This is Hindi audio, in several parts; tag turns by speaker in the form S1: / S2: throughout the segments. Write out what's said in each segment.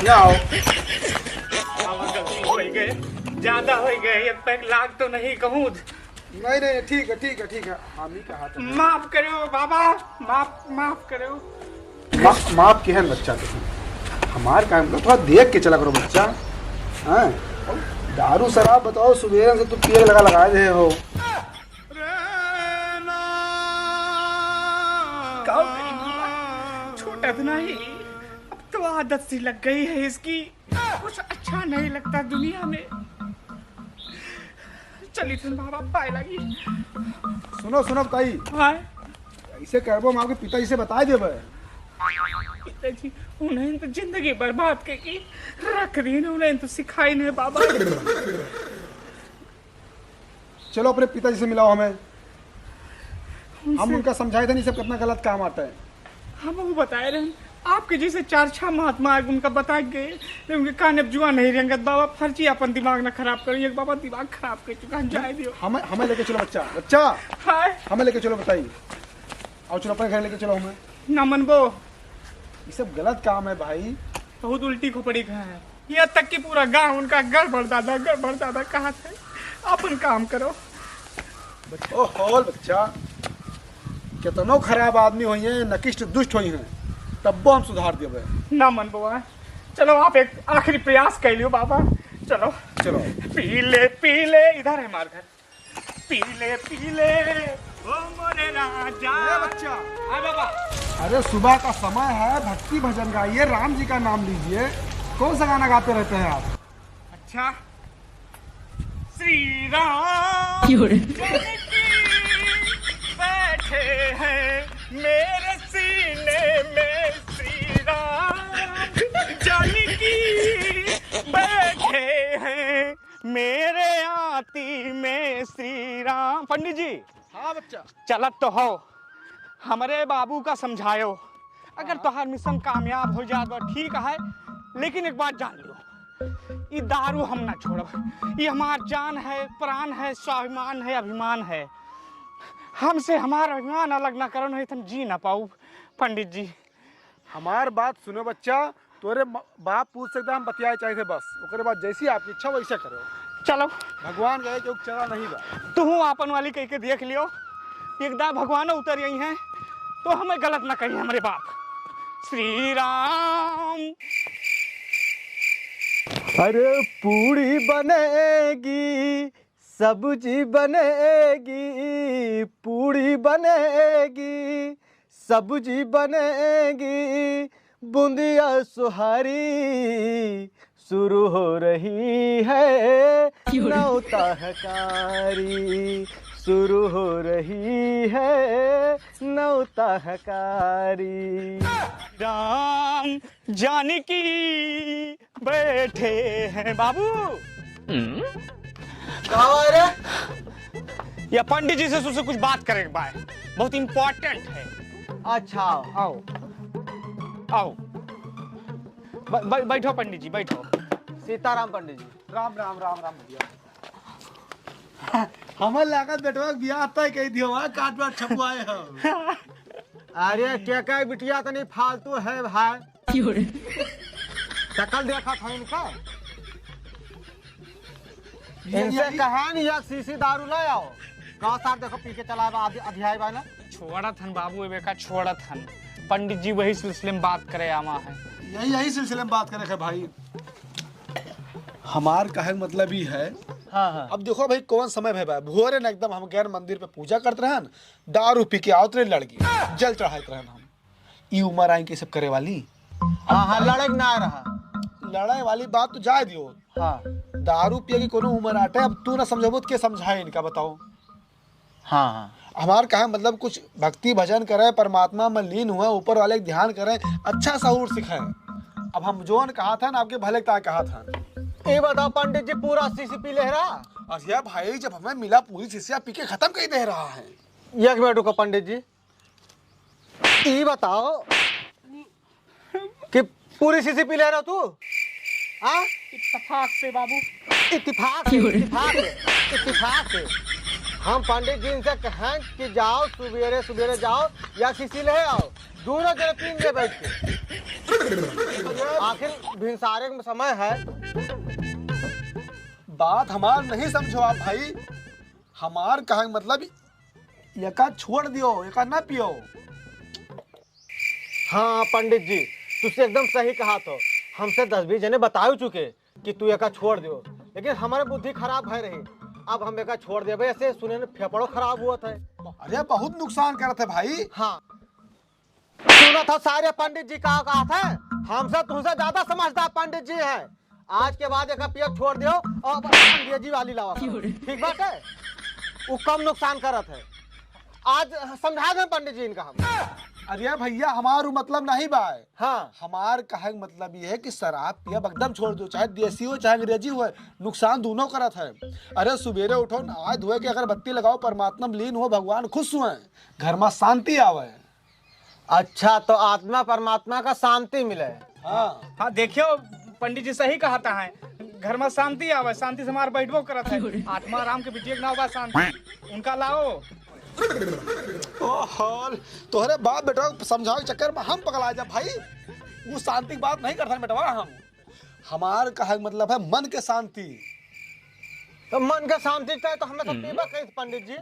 S1: आओ।
S2: गलती हो गए, ज्यादा हो गए, 1 लाख तो नहीं कहूँ।
S1: नहीं नहीं ठीक है ठीक है ठीक है, हम ही का हाथ है।
S2: माफ करो बाबा, माफ करो।
S1: माफ के है बच्चा तुम, हमार काम करो, थोड़ा देख के चला करो बच्चा। हाँ दारू शराब बताओ, सुबह से तुम पिए लगा रहे हो।
S2: छोटा तो नहीं, अब तो आदत सी लग गई है इसकी, कुछ अच्छा नहीं लगता दुनिया में। चली थन बाबा, पाए लगी।
S1: सुनो सुनो कई, ऐसे करबो हम आपके पिताजी से बता देबे।
S2: पिताजी उन्हें तो जिंदगी बर्बाद की रख दी, उन्हें तो सिखाई नहीं बाबा।
S1: चलो अपने पिताजी से मिलाओ हमें, हम उनका समझाए थे नहीं सब कितना गलत काम आता है।
S2: हम वो बताए रहे, आपके जैसे 4-6 महात्मा उनका बता गए, उनके कान अब जुआ नहीं रंगत बाबा, फर्जी अपन दिमाग ना खराब करिए बाबा, दिमाग खराब कर चुका है, जाए दियो।
S1: हमें लेके चलो बच्चा, बच्चा
S2: हाय
S1: हमें लेके चलो, बताइए। और चलो अपने घर लेके चलो हमें।
S2: ना मनबो,
S1: ये सब गलत काम है भाई,
S2: बहुत उल्टी खोपड़ी का है। यहाँ तक कि पूरा गांव उनका गड़बड़ दादा कहा थे, अपन काम करो।
S1: ओहो बच्चा, कितनो खराब आदमी हुई है, नकिष्ट दुष्ट हुई हैं, तब हम सुधार देवे।
S2: ना मन बुआ, चलो आप एक आखिरी प्रयास कर लियो बाबा, चलो
S1: चलो।
S2: पी ले, इधर है हमारा घर, पी ले ओ मोरे राजा।
S1: बच्चा
S2: हाँ बाबा।
S1: अरे सुबह का समय है, भक्ति भजन गाइए, राम जी का नाम लीजिए। कौन सा गाना गाते रहते हैं आप?
S2: अच्छा, श्री राम बैठे हैं मेरे सीने में, श्री राम जानकी बैठे हैं मेरे आती में, श्री राम। पंडित जी।
S1: हाँ बच्चा।
S2: चलत तो हो, हमारे बाबू का समझायो, अगर तुम्हारा मिशन कामयाब हो जाए तो ठीक है, लेकिन एक बात जान लो, ये दारू हम ना छोड़ब, ये हमार जान है, प्राण है, स्वाभिमान है, अभिमान है। हमसे हमारा अभिमान अलग ना करो, नहीं तो हम जी ना पाऊ। पंडित जी
S1: हमार बात सुनो बच्चा, तोरे बाप पूछ सकता, हम बतियाए चाहे थे बस, ओकरे बाद जैसी आपकी इच्छा वैसा करो।
S2: चलो,
S1: भगवान गए कि चला नहीं बा।
S2: तू आपन वाली कह के देख लियो, एकदम भगवान उतर यही है तो हमें गलत ना कही हमारे बाप। श्री राम।
S3: अरे पूड़ी बनेगी, सब्जी बनेगी, पूड़ी बनेगी, सब्जी बनेगी, बूंदिया सुहारी शुरू हो रही है, नौता हकारी शुरू हो रही है, नौता हकारी।
S2: राम जानकी बैठे हैं बाबू। या पंडित जी से तुझसे कुछ बात करें, बहुत इंपॉर्टेंट है।
S3: अच्छा
S2: आओ आओ, बैठो पंडित जी, बैठो।
S3: सीताराम पंडित जी।
S1: राम राम राम राम भैया। हमारे लागत बेटवा बियाह तय कह दियो, काट बाट छपवाए हम।
S3: अरे टेका बिटिया तो नहीं फालतू है भाई, शकल देखा था इनका, इनसे कहा नहीं एक शीशी दारू ले आओ, कहा साहब देखो पी के चला अध्याय वाला।
S2: छोड़ा थन बाबू, बेका छोड़ा थन, पंडित जी वही सिलसिले में बात करे आमा है।
S1: यही सिलसिले में बात करे भाई। हमार कहे मतलब ही है।
S3: हाँ हाँ।
S1: अब देखो भाई कौन समय है भाई, भोरे न एकदम हम गैर मंदिर पे पूजा करते रहन, दारू पी के आवत रहे लड़की, जल चढ़ाते रहन हम। ई उम्र आई के सब करे वाली।
S3: हाँ हाँ, लड़क ना रहा,
S1: लड़ाई वाली बात तो जाए दियो।
S3: हाँ
S1: दारू पिए की कोनो उम्र आटे, अब तू ना समझबो के समझाए इनका, बताओ।
S3: हाँ हाँ।
S1: हमार कहा मतलब कुछ भक्ति भजन करे, परमात्मा में लीन हुए, ऊपर वाले ध्यान करें, अच्छा सहूर सिखाएं। अब हम जोन कहा था ना, आपके भले का कहा था।
S3: ये बताओ पंडित जी, पूरा शीशी पी ले रहा?
S1: अरे भाई जब हमें मिला पूरी शीशिया पी के खत्म कर दे रहा है।
S3: एक मिनट रुको पंडित जी, ये बताओ कि पूरी शीशी पी ले रहा तू? हाँ
S2: इत्तेफाक से बाबू,
S3: इत्तेफाक से हम पंडित जी से कहें कि जाओ सुबेरे सुबेरे जाओ या शीशी ले आओ, दोनों जने पीन ले बैठ के। आखिर भिनसारे का समय है।
S1: बात हमार नहीं समझो आप भाई। हमार कहा मतलब एका छोड़ दियो, एका ना पियो।
S3: हाँ पंडित जी, तुझसे एकदम सही कहा। तो हमसे 10-20 जने बता चुके कि तू एका छोड़ दियो, लेकिन हमारे बुद्धि खराब है रही। अब हम एका छोड़ दे भाई, ऐसे सुने में फेफड़ो खराब हुआ था।
S1: अरे बहुत नुकसान करते है भाई।
S3: हाँ सुना था सारे पंडित जी कहा था, हमसे तुमसे ज्यादा समझदार पंडित जी है। आज के बाद एक पिया छोड़ दियो और अंग्रेजी वाली लावा, ठीक बात है। वो कम नुकसान करत है। आज समझा दें पंडित जी इनका हम।
S1: अरे भैया हमारू मतलब नहीं बाय।
S3: हाँ
S1: हमार कहे का मतलब ये है कि शराब पिया एकदम छोड़ दो, चाहे देसी हो चाहे अंग्रेजी हो, नुकसान दोनों करत है। अरे सुबेरे उठो नहाए धोए के अगर बत्ती लगाओ, परमात्मा में लीन हो, भगवान खुश हुए, घर में शांति आवे।
S3: अच्छा, तो आत्मा परमात्मा का शांति मिले।
S1: हाँ
S2: हाँ देखियो पंडित जी सही कहता है, घर में शांति आवे, शांति से हमार बैठबो करत है। आत्मा राम के बिटिया के नाव बा शांति, उनका लाओ।
S1: ओह तोहरे बाप बेटा समझाओ के चक्कर में हम पकड़ा जा भाई। वो शांति की बात नहीं करता बेटवा। हम हमार कहा मतलब है मन के शांति।
S3: तो मन का शांति का तो हमें सब पीबा कही पंडित जी।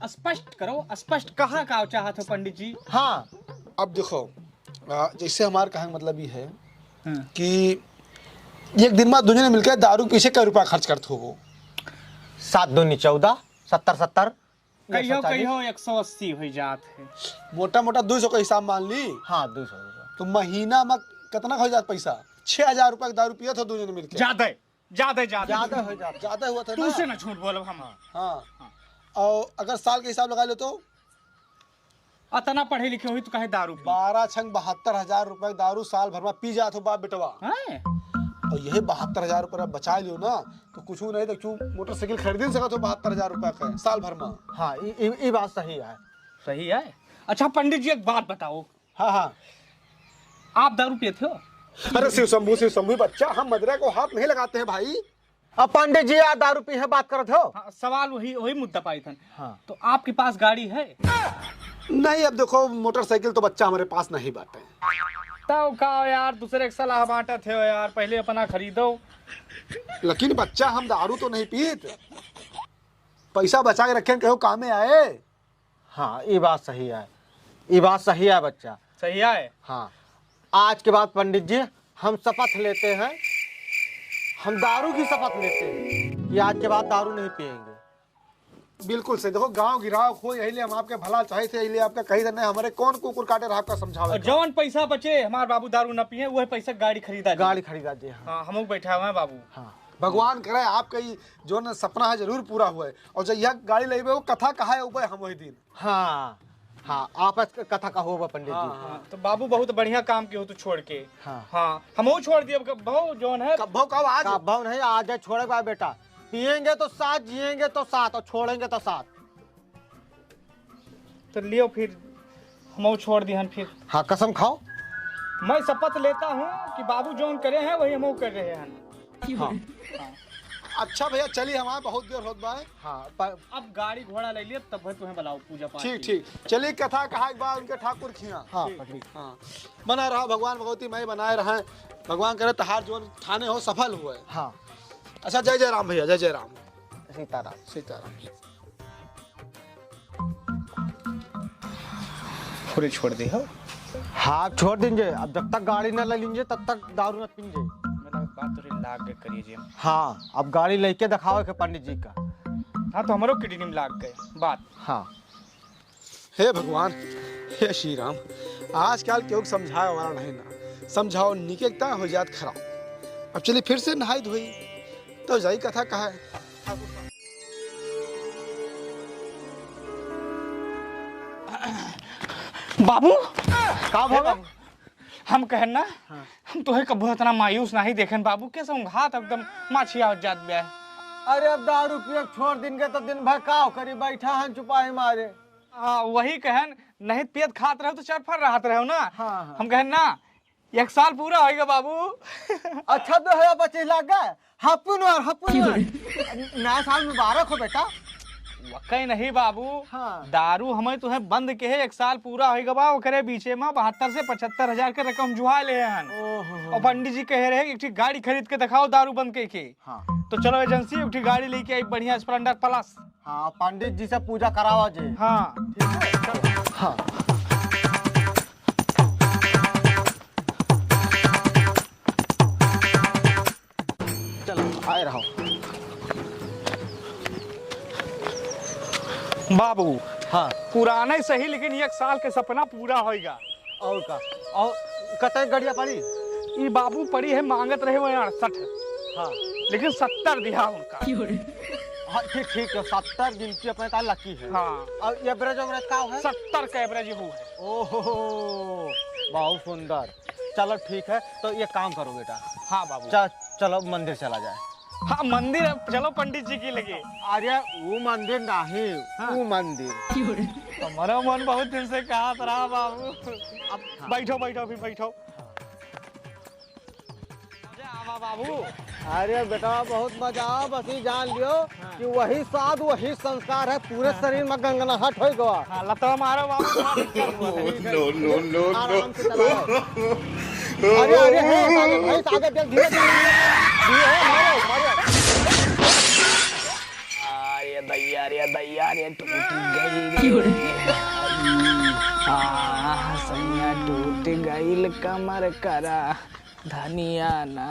S2: स्पष्ट करो, स्पष्ट कहाँ का चाहत हो पंडित जी।
S3: हाँ
S1: अब देखो, जैसे हमार कहा मतलब ये है कि एक दिन में दुनिया ने मिलकर दारू पीछे क्या रुपया खर्च करते हो?
S3: 7 दूनी 14, 70
S2: कहियो 180 हो जात है।
S1: मोटा मोटा 200 का हिसाब मान ली।
S3: हाँ 200 रुपया।
S1: तो महीना में कितना हो जाता पैसा? 6000 रुपया का दारू पिया था दुनिया ने मिलकर।
S2: ज्यादा ज्यादा
S3: ज्यादा हो जाता।
S1: ज्यादा हुआ था
S2: तू
S1: ना?
S2: से ना झूठ बोलो हम।
S1: हाँ और अगर साल के हिसाब लगा लो तो
S2: अतना पढ़े लिखे हुई तो कहे दारू पी।
S1: 12 छंग 72,000 रुपए दारू साल भर में पी जात हो बाप बेटवा।
S2: हैं?
S1: और यही 72,000 रुपया बचा लियो ना तो कुछ नहीं तो क्यों मोटरसाइकिल खरीद नहीं सकते हो 72,000 रुपया का साल भर में।
S3: हाँ ये बात सही है।
S2: सही है। अच्छा पंडित जी एक बात बताओ,
S1: हाँ हाँ।
S2: आप दारू पीते हो?
S1: अरे शिव शंभू बच्चा, हम मदरा को हाथ नहीं लगाते हैं भाई।
S3: अब पंडित जी यार दारू पी है बात करते हो।
S2: हाँ, सवाल वही मुद्दा पाई था।
S3: हाँ।
S2: तो आपके पास गाड़ी है?
S1: नहीं, अब देखो मोटरसाइकिल तो बच्चा हमारे पास नहीं बाटे।
S2: तब का यार दूसरे एक सलाह बांटा थे यार, पहले अपना खरीदो।
S1: लेकिन बच्चा हम दारू तो नहीं पीत, पैसा बचा के रखे कहो काम में आए।
S3: हाँ ये बात सही है, ये बात सही है बच्चा।
S2: सही है।
S3: हाँ आज के बाद पंडित जी हम शपथ लेते हैं, हम दारू की शपथ लेते हैं कि आज के बाद दारू नहीं पिएंगे।
S1: बिल्कुल सही। देखो गांव गिराव हो, यही लिए हम आपके भला चाहे थे, यही आपका कही नहीं हमारे कौन कुकुर काटे रहा आपका समझावे।
S2: और जौन पैसा बचे हमारे बाबू दारू न पिए, वही पैसा गाड़ी खरीदा।
S3: गाड़ी खरीदा जी।
S2: हाँ हम बैठा हुए हैं बाबू।
S1: हाँ भगवान करे आपका जो न सपना है जरूर पूरा हुआ है। और जब यह गाड़ी ले वो कथा कहा है ऊपर हम वही दिन।
S3: हाँ हाँ आपस कथा का होगा पंडित जी।
S2: हाँ, तो बाबू बहुत बढ़िया काम किए हो तू छोड़ के।
S3: हाँ
S2: हाँ हम छोड़ दिए बहु जोन है।
S1: कब आज
S3: भाव नहीं, आज छोड़े बा बेटा। पिएंगे तो साथ, जिएंगे तो साथ, और छोड़ेंगे तो साथ।
S2: तो लियो फिर हम छोड़ दिहन फिर।
S3: हाँ कसम खाओ।
S2: मैं शपथ लेता हूँ कि बाबू जोन करे हैं वही हम कर रहे हैं।
S3: हाँ।
S1: अच्छा भैया चलिए, हमारे बहुत देर होत बा।
S3: हाँ
S2: अब गाड़ी घोड़ा ले लिया तब तुम्हें बुलाओ पूजा पाठ।
S1: ठीक ठीक चलिए, कथा कहा एक बार उनके ठाकुर खिया।
S3: हाँ
S1: हाँ बना रहा भगवान भगवती मैं बनाए रहे, भगवान करे तहार जो थाने हो सफल हुए।
S3: हाँ।
S1: अच्छा जय जय राम भैया, जय जय राम।
S3: सीताराम
S1: सीताराम।
S2: पूरे छोड़ दे हो।
S3: हाँ छोड़ दीजिए। अब जब तक गाड़ी न ले लीजिए तब तक दारू न पीजिए।
S2: बात तो लाग के करिए जी।
S3: हाँ अब गाड़ी लेके दिखाओ के पंडित जी का।
S2: हाँ तो हमारो किडनी में लाग गए बात।
S3: हाँ
S1: हे भगवान, हे श्री राम, आजकल क्यों समझाए वाला नहीं ना समझाओ, निकेता हो जात खराब। अब चलिए फिर से नहाई धोई तो जाई कथा कहा है।
S2: बाबू
S3: का भाव
S2: हम कहन ना, हम तो है कबो इतना मायूस नहीं देखें बाबू, कैसे घात एकदम माछिया जात बे।
S3: अरे अब दारू पिए छोड़ देंगे तो दिन भर का करी, बैठा है चुपाई मारे।
S2: हाँ वही कहन, नहीं पियत खात रहो तो चरफर रहत रहो ना।
S3: हाँ।
S2: हम कहन ना 1 साल पूरा होएगा बाबू।
S3: अच्छा 2025 लाख गए। Happy new year, happy new year. नया साल मुबारक हो बेटा।
S2: वकई नहीं बाबू।
S3: हाँ।
S2: दारू हमें तुम्हें बंद के है 1 साल पूरा हो गवा ओकरे बीचे में 72 से 75 हजार के रकम जुहा ले हन। और पंडित जी कह रहे कि एक गाड़ी खरीद के दिखाओ दारू बंद के।
S3: हाँ।
S2: तो चलो एजेंसी एक गाड़ी लेके आई बढ़िया स्प्लेंडर प्लस।
S3: हाँ पंडित जी से पूजा करावा जी।
S2: हाँ
S3: हाँ चलो आए रहो।
S2: बाबू
S3: हाँ
S2: पुराना ही सही लेकिन 1 साल के सपना पूरा होगा।
S3: और का और कतई गड़िया पड़ी।
S2: ये बाबू पड़ी है मांगत रहे हुए 68।
S3: हाँ
S2: लेकिन 70 दिया उनका।
S3: हाँ ठीक ठीक है 70 गिनती अपने ताल लकी है।
S2: हाँ
S3: और एवरेज एवरेज का है
S2: 70 का एवरेज हुआ है।
S3: ओहो बहुत सुंदर। चलो ठीक है तो ये काम करो बेटा।
S2: हाँ बाबू
S3: चलो मंदिर चला जाए।
S2: हाँ मंदिर चलो पंडित जी की लगे।
S3: अरे वो मंदिर नहीं वो मंदिर।
S2: हमारा मन बहुत दिन से कहा रहा बाबू। अब बैठो बैठो भी बैठो। आवा बाबू।
S3: अरे बेटा बहुत मजा आओ बस ही जान लियो कि वही स्वाद वही संस्कार है पूरे शरीर में गंगनाहट हो गया।
S2: हाँ लता मारो बाबू।
S3: आराम से चलाओ। अरे अरे है भाई आगे देख धीरे
S2: रे दैया रे टूट गई। सैया टूट गई कमर करा धनिया ना।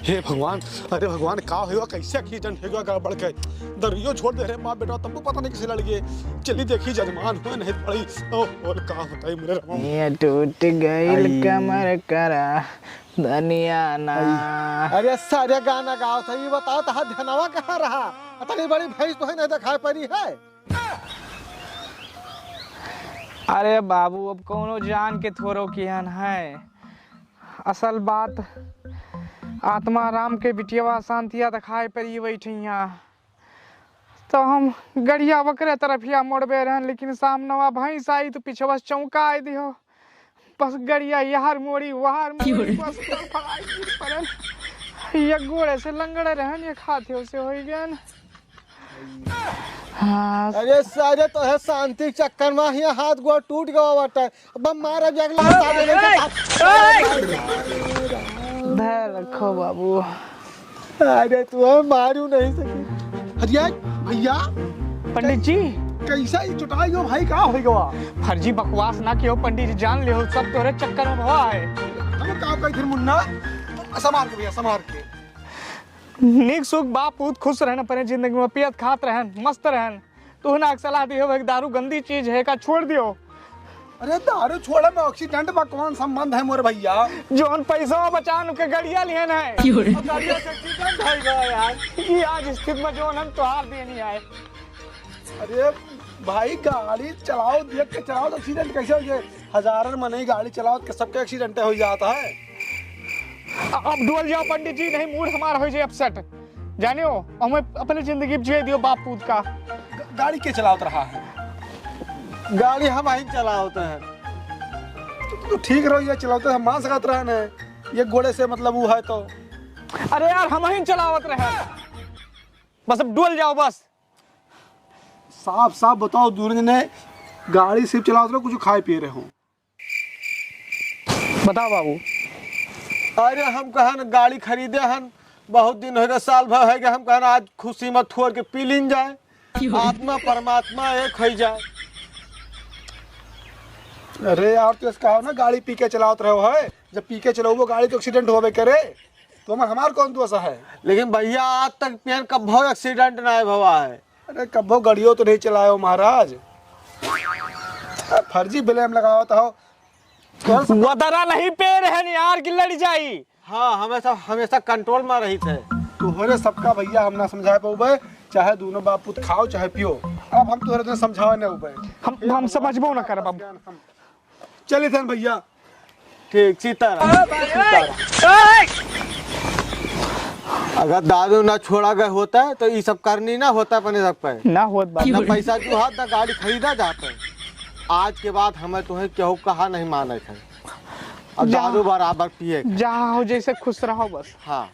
S1: हे भगवान, अरे भगवान का हुआ कैसे एक्सीडेंट हो गया गड़बड़ के। दरियो छोड़ दे रहे माँ बेटा तब पता नहीं किसे लड़ गए। चलिए देखी जजमान हुए नहीं पड़ी। और का होता है मेरे राम।
S2: ये टूट गई कमर करा धनिया ना।
S3: अरे सारे गाना गाओ था ये बताओ तो ध्यानवा कहाँ रहा। इतनी बड़ी भैंस तो है नहीं दिखाई पड़ी है।
S2: अरे बाबू अब कौनो जान के थोरो किहन है। असल बात आत्मा राम के बिटिया शांतिया दिखाई पड़ी बैठिया। तो हम गड़िया बकरे तरफिया मोड़बे रहन लेकिन सामनवा भैंस आई तो पीछे बस चौंका आई दियो। बस गड़िया यार मोड़ी वहार मोड़ी बस ये गोड़े से लंगड़े रहन ये खाते उसे हो गया। हाँ
S3: अरे सारे तो है शांति चक्कर में ही हाथ गोड़ टूट गया बटा। अब मारा जगला
S2: धैर्य रखो बाबू।
S3: अरे तू मारू नहीं सकी।
S1: अरे भैया
S2: पंडित जी
S1: कैसा ही चुटाई हो भाई का हो गया।
S2: फर्जी बकवास ना कियो पंडित जी जान ले हो सब तोरे चक्कर में भवा है।
S1: हम का कह फिर मुन्ना संभाल के भैया संभाल के।
S2: नीक सुख बाप पूत खुश रहना पड़े जिंदगी में पियत खात रहन मस्त रहन। तू ना सलाह दियो भाई दारू गंदी चीज है का छोड़ दियो।
S1: अरे दारू छोड़े में एक्सीडेंट में कौन संबंध है मोरे भैया।
S2: जोन पैसा बचान के गड़िया लिहन है। गड़िया से एक्सीडेंट हो गया यार। ये आज स्थिति में जोन हम तोहार देनी आए।
S1: अरे भाई गाड़ी चलाओ देख के चलाओ तो एक्सीडेंट कैसे हो जाए। हजारों में नहीं गाड़ी चलाओ के सबके एक्सीडेंट हो जाता है।
S2: अब डुअल जाओ पंडित जी नहीं मूड हमारा हो जाए अपसेट। जानियो हमें अपनी जिंदगी जिए दियो बाप पूत का।
S1: गाड़ी के चलाओ रहा है।
S3: गाड़ी हम ही चला होते हैं।
S1: तो ठीक रहो ये चलाते हम मान सकत रहे न। ये घोड़े से मतलब वो है तो।
S2: अरे यार हम ही चलावत रहे बस अब डुअल जाओ बस।
S1: साफ साफ बताओ दूर ने गाड़ी सिर्फ चलाओ रहे कुछ खाए पिए रहे हो।
S2: बताओ बाबू।
S3: अरे हम कहन गाड़ी खरीदे हन बहुत दिन हो गए साल भर हो गए। हम कहन आज खुशी में थोड़ के पी लीन जाए। आत्मा परमात्मा एक हो जाए।
S1: अरे यार तो इसका ना गाड़ी पी के चलावत रहे हो है। जब पी के चलो वो गाड़ी तो एक्सीडेंट होवे करे तो हमार कौन दोष है।
S3: लेकिन भैया आज तक पेन कभी एक्सीडेंट ना भवा है।
S1: अरे कब्बो गाड़ियों तो नहीं चलायो महाराज। फर्जी ब्लेम लगाओ तो
S2: वदरा नहीं पे रहन यार कि लड़ जाई।
S3: हाँ हमेशा हमेशा कंट्रोल में रही थे।
S1: तुहरे सबका भैया हम ना समझा पाऊबे। चाहे दोनों बाप पुत खाओ चाहे पियो। अब हम तुहरे तो समझावे नहीं उबे।
S2: हम समझबो ना कर बाबू।
S1: चलिए थे भैया।
S3: ठीक सीताराम। अगर दारू ना छोड़ा गया होता है तो ये सब करनी ना होता अपने सब पे
S2: ना होत बात
S3: ना पैसा जो हाथ ना गाड़ी खरीदा जाता है। आज के बाद हमें तुम्हें केहू कहा नहीं माने थे। अब दारू बराबर पिए
S2: जहाँ हो जैसे खुश रहो बस।
S3: हाँ